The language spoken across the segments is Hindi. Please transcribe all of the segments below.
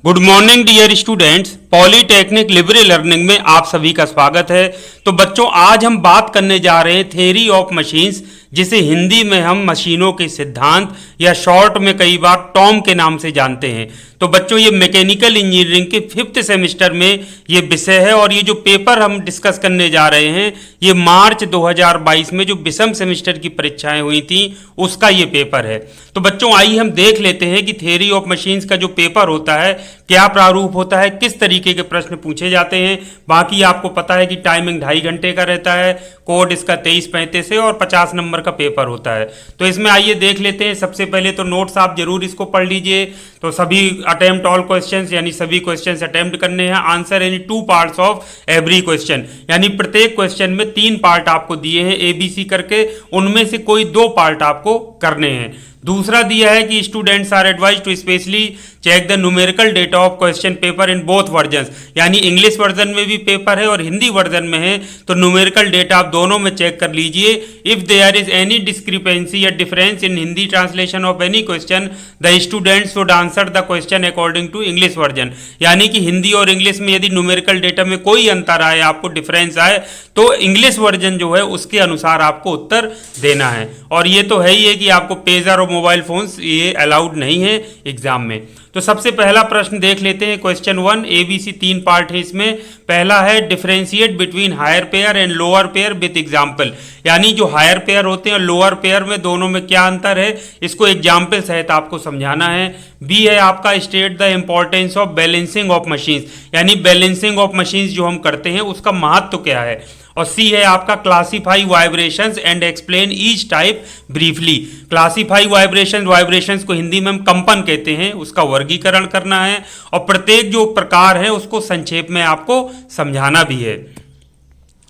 Good morning dear students, polytechnic libre learning में आप सभी का स्वागत है। तो बच्चों, आज हम बात करने जा रहे हैं थ्योरी ऑफ मशीन्स, जिसे हिंदी में हम मशीनों के सिद्धांत या शॉर्ट में कई बार टॉम के नाम से जानते हैं। तो बच्चों, ये मैकेनिकल इंजीनियरिंग के 5th सेमेस्टर में ये विषय है और ये जो पेपर हम डिस्कस करने जा रहे हैं ये मार्च 2022 में जो विषम सेमेस्टर की परीक्षाएं हुई थी उसका ये पेपर है। तो बच्चों, आइए हम देख लेते हैं कि थ्योरी ऑफ मशीन्स का जो पेपर होता है क्या प्रारूप होता है, किस तरीके के प्रश्न पूछे जाते हैं। बाकी आपको पता है कि टाइमिंग 2.5 घंटे का रहता है, कोड इसका 23-35 है और 50 नंबर का पेपर होता है। तो इसमें आइए देख लेते हैं। सबसे पहले तो नोट्स आप जरूर इसको पढ़ लीजिए। तो सभी अटेम्प्ट ऑल क्वेश्चंस यानी सभी क्वेश्चंस अटेम्प्ट करने हैं। आंसर यानी 2 पार्ट्स ऑफ एवरी क्वेश्चन, यानी प्रत्येक क्वेश्चन में 3 पार्ट आपको दिए हैं ABC करके, उनमें से कोई 2 पार्ट आपको करने हैं। दूसरा दिया है कि students are advise to specially check the numerical data of question paper in both versions, यानी इंग्लिश वर्जन में भी पेपर है और हिंदी वर्जन में है, तो न्यूमेरिकल डेटा आप दोनों में चेक कर लीजिए। If there is any discrepancy या difference in Hindi translation of any question, the students should answer the question according to English version, यानी कि हिंदी और इंग्लिश में यदि न्यूमेरिकल डेटा में कोई अंतर आए, आपको डिफरेंस आए, तो इंग्लिश वर्जन जो है उसके अनुसार आपको उत्तर देना है। और ये तो है ही है कि आपको पेजर और मोबाइल फोन्स ये अलाउड नहीं है एग्जाम में। तो सबसे पहला प्रश्न देख लेते हैं। क्वेश्चन 1 ABC 3 पार्ट है इसमें। पहला है differentiate between higher pair and lower pair with example, यानी जो हायर पेयर होते हैं और लोअर पेयर में दोनों में क्या अंतर है, इसको एग्जाम्पल सहित आपको समझाना है। बी है आपका state the importance of balancing of machines, यानी बैलेंसिंग ऑफ मशीन्स जो हम करते हैं उसका महत्व क्या है। और सी है आपका classify vibrations and explain each type briefly. Classify vibrations को हिंदी में हम कंपन कहते हैं, उसका वर्गीकरण करना है और प्रत्येक जो प्रकार है उसको संक्षेप में आपको समझाना भी है।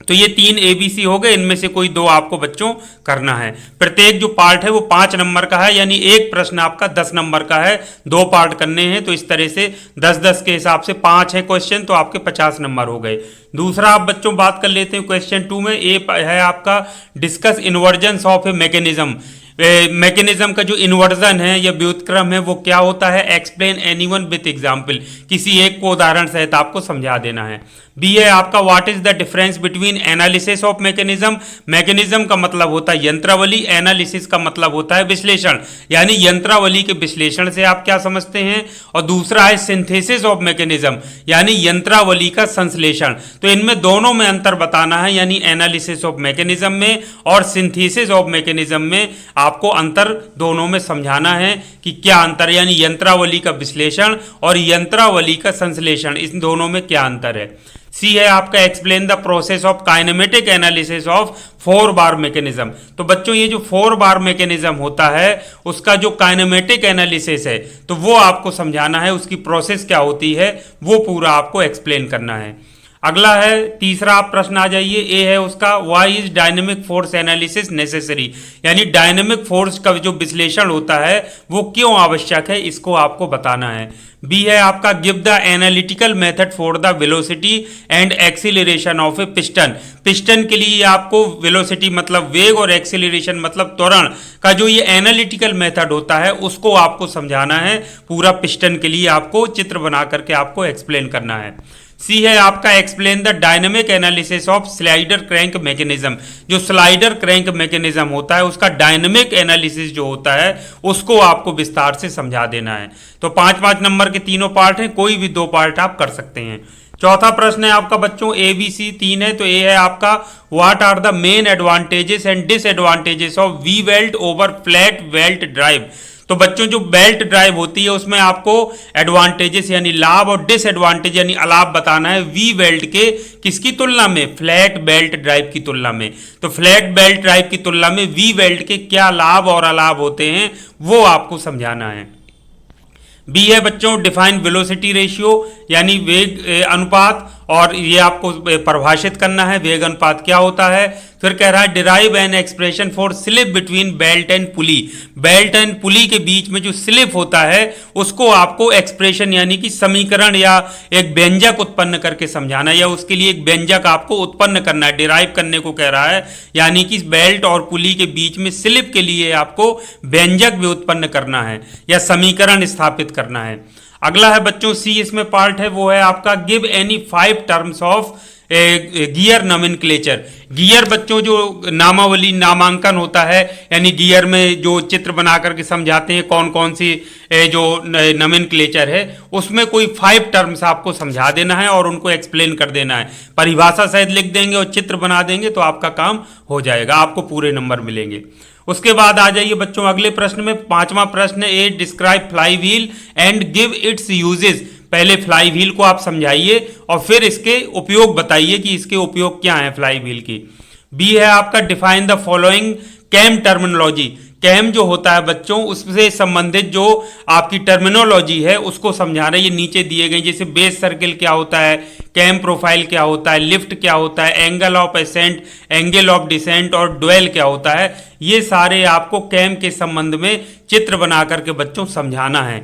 तो ये 3 ABC हो गए, इनमें से कोई 2 आपको बच्चों करना है। प्रत्येक जो पार्ट है वो 5 नंबर का है, यानी एक प्रश्न आपका 10 नंबर का है, 2 पार्ट करने हैं। तो इस तरह से 10-10 के हिसाब से 5 है क्वेश्चन, तो आपके 50 नंबर हो गए। दूसरा आप बच्चों बात कर लेते हैं क्वेश्चन 2 में। ए है आपका discuss इन्वर्जन्स of a mechanism. Mechanism का जो इन्वर्जन है या व्युत्क्रम है वो क्या होता है। एक्सप्लेन एनीवन विथ एग्जाम्पल, किसी एक को उदाहरण सहित आपको समझा देना है। बी है आपका what is the difference between analysis of mechanism. Mechanism का मतलब होता है यंत्रावली, एनालिसिस का मतलब होता है विश्लेषण, यानी यंत्रावली के विश्लेषण से आप क्या समझते हैं। और दूसरा है सिंथेसिस ऑफ मैकेनिज्म, यानी यंत्रावली का संश्लेषण। तो इनमें दोनों में अंतर बताना है, यानी एनालिसिस ऑफ मैकेनिज्म में और सिंथेसिस ऑफ मैकेनिज्म में आपको अंतर दोनों में समझाना है कि क्या अंतर, यानी यंत्रावली का विश्लेषण और यंत्रावली का संश्लेषण, इन दोनों में क्या अंतर है। सी है आपका explain the process of kinematic analysis of 4 bar mechanism. तो बच्चों, ये जो 4 बार मैकेनिज्म होता है उसका जो काइनेमेटिक एनालिसिस है तो वो आपको समझाना है, उसकी प्रोसेस क्या होती है वो पूरा आपको एक्सप्लेन करना है। अगला है तीसरा आप प्रश्न आ जाइए। ए है उसका why is dynamic force analysis necessary, यानी डायनेमिक फोर्स का जो विश्लेषण होता है वो क्यों आवश्यक है, इसको आपको बताना है। बी है आपका give the analytical method for the velocity and acceleration of A piston. Piston के लिए आपको वेलोसिटी मतलब वेग और एक्सीलरेशन मतलब त्वरण का जो ये एनालिटिकल मेथड होता है उसको आपको समझाना है। पूरा पिस्टन के लिए आपको चित्र बना करके आपको एक्सप्लेन करना है। सी है आपका explain the dynamic analysis of slider crank mechanism. जो स्लाइडर क्रैंक मैकेनिज्म होता है उसका डायनेमिक एनालिसिस जो होता है उसको आपको विस्तार से समझा देना है। तो 5-5 नंबर के तीनों पार्ट हैं, कोई भी 2 पार्ट आप कर सकते हैं। चौथा प्रश्न है आपका बच्चों ABC 3 है। तो ए है आपका what are the main advantages and disadvantages of V belt over flat belt drive. तो बच्चों, जो बेल्ट ड्राइव होती है उसमें आपको एडवांटेजेस यानी लाभ और डिसएडवांटेज यानी अलाभ बताना है वी वेल्ट के किसकी तुलना में, फ्लैट बेल्ट ड्राइव की तुलना में। तो फ्लैट बेल्ट ड्राइव की तुलना में वी वेल्ट के क्या लाभ और अलाभ होते हैं वो आपको समझाना है। बी है बच्चों डिफाइन वेलोसिटी रेशियो, यानी वेग अनुपात, और ये आपको परिभाषित करना है वेग अनुपात क्या होता है। फिर कह रहा है derive an expression for slip between belt and pulley. Belt and पुली के बीच में जो स्लिप होता है उसको आपको एक्सप्रेशन यानी कि समीकरण या एक व्यंजक उत्पन्न करके समझाना, या उसके लिए एक व्यंजक आपको उत्पन्न करना है, डिराइव करने को कह रहा है। यानी कि बेल्ट और पुली के बीच में स्लिप के लिए आपको व्यंजक भी उत्पन्न करना है या समीकरण स्थापित करना है। अगला है बच्चों सी, इसमें पार्ट है वो है आपका give any 5 terms of gear nomenclature. Gear बच्चों जो नामावली नामांकन होता है, यानी गियर में जो चित्र बना करके समझाते हैं कौन कौन सी जो नोमेनक्लेचर है, उसमें कोई 5 टर्म्स आपको समझा देना है और उनको एक्सप्लेन कर देना है। परिभाषा सहित लिख देंगे और चित्र बना देंगे तो आपका काम हो जाएगा, आपको पूरे नंबर मिलेंगे। उसके बाद आ जाइए बच्चों अगले प्रश्न में, 5वां प्रश्न है describe fly wheel and give its uses. पहले फ्लाई व्हील को आप समझाइए और फिर इसके उपयोग बताइए कि इसके उपयोग क्या है फ्लाई व्हील की। बी है आपका define the following cam terminology. Cam जो होता है बच्चों उससे संबंधित जो आपकी टर्मिनोलॉजी है उसको समझाना। ये नीचे दिए गए जैसे बेस सर्किल क्या होता है, कैम प्रोफाइल क्या होता है, लिफ्ट क्या होता है, angle of ascent, angle of descent और ड्वेल क्या होता है, ये सारे आपको कैम के संबंध में चित्र बना करके बच्चों समझाना है।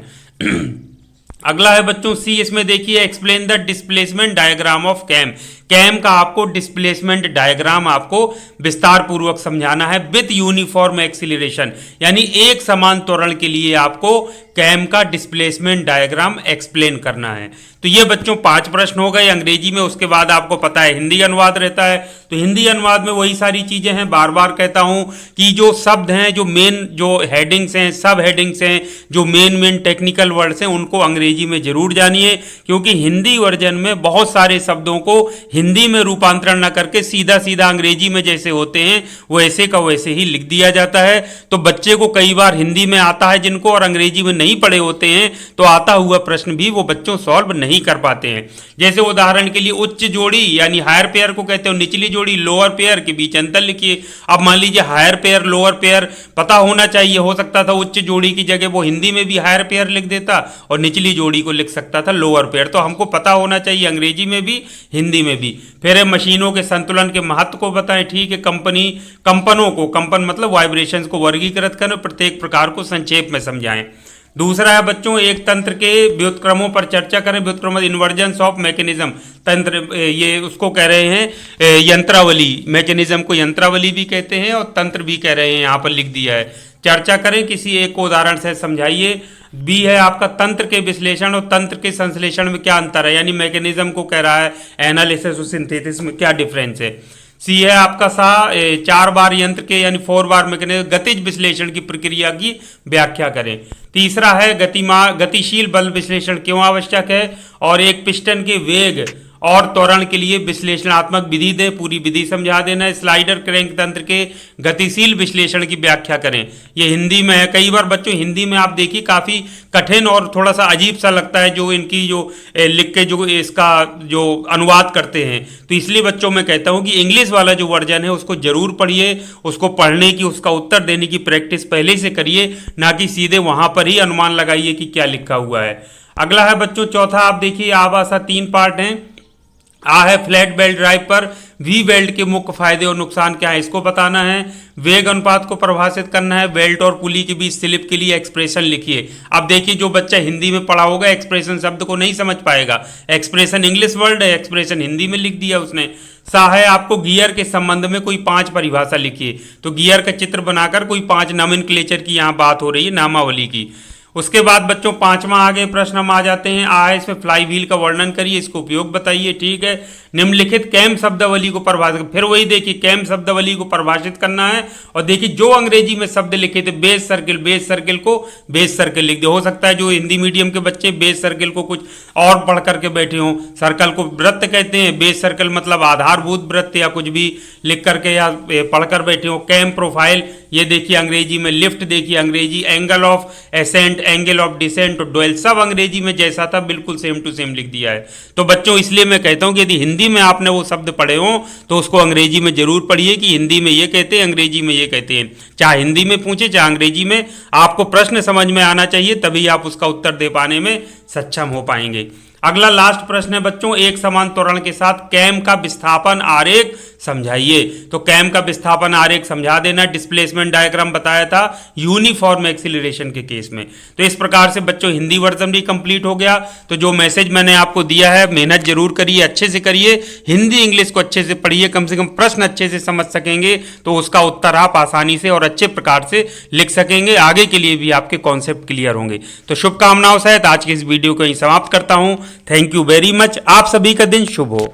अगला है बच्चों सी, इसमें देखिए explain the displacement diagram of cam. Cam का आपको डिस्प्लेसमेंट डायग्राम आपको विस्तार पूर्वक समझाना है विद यूनिफॉर्म एक्सीलरेशन, यानी एक समान त्वरण के लिए आपको कैम का डिस्प्लेसमेंट डायग्राम एक्सप्लेन करना है। तो ये बच्चों 5 प्रश्न हो गए अंग्रेजी में। उसके बाद आपको पता है हिंदी अनुवाद रहता है, तो हिंदी अनुवाद में वही सारी चीजें हैं। बार बार कहता हूं कि जो शब्द हैं, जो मेन जो हेडिंग्स हैं, सब हेडिंग्स हैं, जो मेन टेक्निकल वर्ड्स हैं, उनको अंग्रेजी में जरूर जानिए, क्योंकि हिंदी वर्जन में बहुत सारे शब्दों को हिंदी में रूपांतरण न करके सीधा सीधा अंग्रेजी में जैसे होते हैं वैसे का वैसे ही लिख दिया जाता है। तो बच्चे को कई बार हिंदी में आता है जिनको, और अंग्रेजी में नहीं पढ़े होते हैं, तो आता हुआ प्रश्न भी वो बच्चों सॉल्व नहीं कर पाते हैं। जैसे उदाहरण के लिए उच्च जोड़ी यानी हायर पेयर को कहते हो, निचली जोड़ी लोअर पेयर के बीच अंतर लिखिए। अब मान लीजिए हायर पेयर लोअर पेयर पता होना चाहिए, हो सकता था उच्च जोड़ी की जगह वो हिंदी में भी हायर पेयर लिख देता और निचली जोड़ी को लिख सकता था लोअर पेयर। तो हमको पता होना चाहिए अंग्रेजी में भी हिंदी में भी। फिर मशीनों के संतुलन के महत्व को बताएं, ठीक है। कंपनों को, कंपन मतलब वाइब्रेशंस को वर्गीकृत करें, प्रत्येक प्रकार को संक्षेप में समझाएं। दूसरा है बच्चों एक तंत्र के व्युत्क्रमों पर चर्चा करें। व्युत्क्रम इन्वर्जेंस ऑफ मैकेनिज्म, तंत्र ये उसको कह रहे हैं यंत्रावली, मैकेनिज्म को यंत्रावली भी कहते हैं और तंत्र भी कह रहे हैं, यहाँ पर लिख दिया है। चर्चा करें, किसी एक को उदाहरण से समझाइए। बी है आपका तंत्र के विश्लेषण और तंत्र के संश्लेषण में क्या अंतर है, यानी मैकेनिज्म को कह रहा है एनालिसिस और सिंथेसिस में क्या डिफरेंस है। सी है आपका 4 बार यंत्र के यानी 4 बार मैकेनिज्म गतिज विश्लेषण की प्रक्रिया की व्याख्या करें। तीसरा है गतिशील बल विश्लेषण क्यों आवश्यक है, और एक पिस्टन के वेग और त्वरण के लिए विश्लेषणात्मक विधि दें, पूरी विधि समझा देना है। स्लाइडर क्रैंक तंत्र के गतिशील विश्लेषण की व्याख्या करें। ये हिंदी में है। कई बार बच्चों हिंदी में आप देखिए काफ़ी कठिन और थोड़ा सा अजीब सा लगता है जो इनकी जो लिख के जो इसका जो अनुवाद करते हैं, तो इसलिए बच्चों मैं कहता हूँ कि इंग्लिश वाला जो वर्जन है उसको जरूर पढ़िए, उसको पढ़ने की, उसका उत्तर देने की प्रैक्टिस पहले से करिए, ना कि सीधे वहाँ पर ही अनुमान लगाइए कि क्या लिखा हुआ है। अगला है बच्चों चौथा, आप देखिए आवासा 3 पार्ट हैं। आ है फ्लैट बेल्ट ड्राइव पर वी बेल्ट के मुख्य फायदे और नुकसान क्या है, इसको बताना है। वेग अनुपात को परिभाषित करना है। बेल्ट और पुली के बीच स्लिप के लिए एक्सप्रेशन लिखिए। अब देखिए जो बच्चा हिंदी में पढ़ा होगा एक्सप्रेशन शब्द को नहीं समझ पाएगा, एक्सप्रेशन इंग्लिश वर्ड है, एक्सप्रेशन हिंदी में लिख दिया उसने। सा है आपको गियर के संबंध में कोई 5 परिभाषा लिखिए। तो गियर का चित्र बनाकर कोई 5 नोमेनक्लेचर की यहाँ बात हो रही है, नामावली की। उसके बाद बच्चों 5वां आगे प्रश्न हम आ जाते हैं। आ है इसमें फ्लाई व्हील का वर्णन करिए, इसको उपयोग बताइए, ठीक है। निम्नलिखित कैम शब्दावली को परिभाषित, फिर वही देखिए कैम शब्दावली को परिभाषित करना है। और देखिए जो अंग्रेजी में शब्द लिखे थे बेस सर्किल, बेस सर्किल को बेस सर्किल लिख दे। हो सकता है जो हिंदी मीडियम के बच्चे बेस सर्किल को कुछ और पढ़ करके बैठे हों। सर्कल को वृत्त कहते हैं, बेस सर्किल मतलब आधारभूत वृत्त या कुछ भी लिख करके या पढ़कर बैठे हो। कैम प्रोफाइल ये देखिए अंग्रेजी में, लिफ्ट देखिए अंग्रेजी, angle of ascent, angle of descent और डोयल सब अंग्रेजी में जैसा था बिल्कुल सेम टू सेम लिख दिया है। तो बच्चों इसलिए मैं कहता हूं कि यदि हिंदी में आपने वो शब्द पढ़े हो तो उसको अंग्रेजी में जरूर पढ़िए कि हिंदी में ये कहते हैं, अंग्रेजी में ये कहते हैं। चाहे हिंदी में पूछे चाहे अंग्रेजी में, आपको प्रश्न समझ में आना चाहिए, तभी आप उसका उत्तर दे पाने में सक्षम हो पाएंगे। अगला लास्ट प्रश्न है बच्चों, एक समान त्वरण के साथ कैम का विस्थापन आरेख समझाइए। तो कैम का विस्थापन आरेख समझा देना, डिस्प्लेसमेंट डायग्राम बताया था यूनिफॉर्म एक्सीलरेशन के केस में। तो इस प्रकार से बच्चों हिंदी वर्जन भी कंप्लीट हो गया। तो जो मैसेज मैंने आपको दिया है, मेहनत जरूर करिए, अच्छे से करिए, हिंदी इंग्लिश को अच्छे से पढ़िए, कम से कम प्रश्न अच्छे से समझ सकेंगे तो उसका उत्तर आप आसानी से और अच्छे प्रकार से लिख सकेंगे। आगे के लिए भी आपके कॉन्सेप्ट क्लियर होंगे। तो शुभकामनाओं सहित आज की इस वीडियो को यहीं समाप्त करता हूं। Thank you very much. आप सभी का दिन शुभ हो।